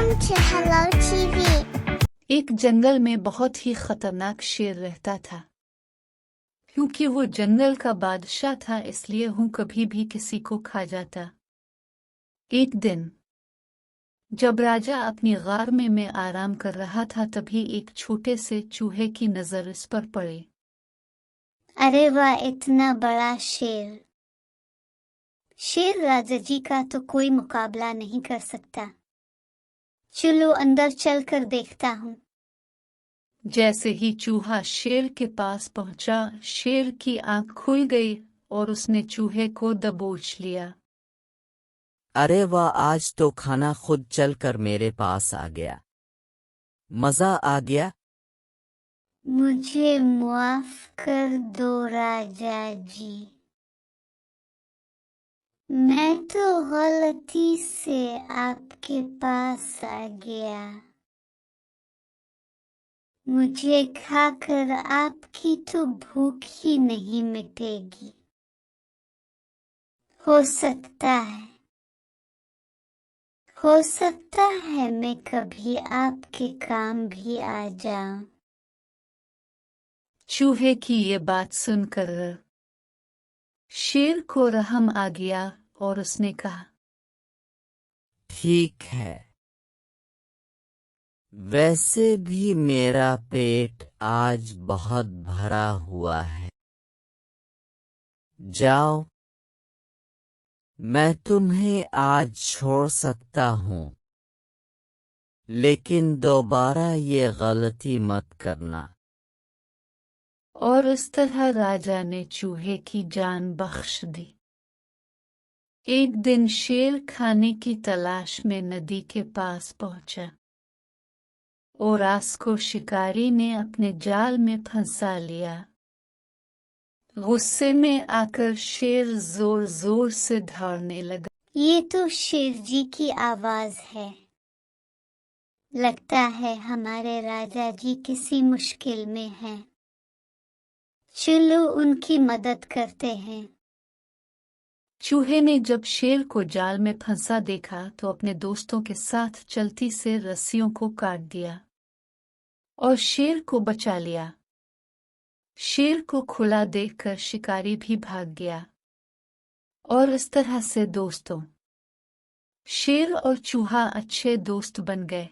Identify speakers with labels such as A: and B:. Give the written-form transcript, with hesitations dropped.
A: Welcome to Hello TV.
B: एक जंगल में बहुत ही खतरनाक शेर रहता था। क्योंकि वो जंगल का बादशाह था इसलिए वो कभी भी किसी को खा जाता। एक दिन जब राजा अपनी गार में आराम कर रहा था तभी एक छोटे से चूहे की नजर इस पर पड़ी।
A: अरे वाह, इतना बड़ा शेर! शेर राजा जी का तो कोई मुकाबला नहीं कर सकता। चलो अंदर चलकर देखता हूँ।
B: जैसे ही चूहा शेर के पास पहुंचा, शेर की आंख खुल गई और उसने चूहे को दबोच लिया।
C: अरे वाह, आज तो खाना खुद चलकर मेरे पास आ गया। मजा आ गया।
A: मुझे माफ कर दो राजा जी। मैं तो गलती से आपके पास आ गया। मुझे खाकर आपकी तो भूख ही नहीं मिटेगी। हो सकता है मैं कभी आपके काम भी आ जाऊं।
B: चूहे की ये बात सुनकर शेर को रहम आ गया और उसने कहा,
C: ठीक है, वैसे भी मेरा पेट आज बहुत भरा हुआ है। जाओ, मैं तुम्हें आज छोड़ सकता हूँ, लेकिन दोबारा ये गलती मत करना।
B: और इस तरह राजा ने चूहे की जान बख्श दी। एक दिन शेर खाने की तलाश में नदी के पास पहुंचा और रास को शिकारी ने अपने जाल में फंसा लिया। गुस्से में आकर शेर जोर जोर से दौड़ने लगा।
A: ये तो शेर जी की आवाज है। लगता है हमारे राजा जी किसी मुश्किल में हैं। चलो उनकी मदद करते हैं।
B: चूहे ने जब शेर को जाल में फंसा देखा तो अपने दोस्तों के साथ चलती से रस्सियों को काट दिया और शेर को बचा लिया। शेर को खुला देखकर शिकारी भी भाग गया और इस तरह से दोस्तों शेर और चूहा अच्छे दोस्त बन गए।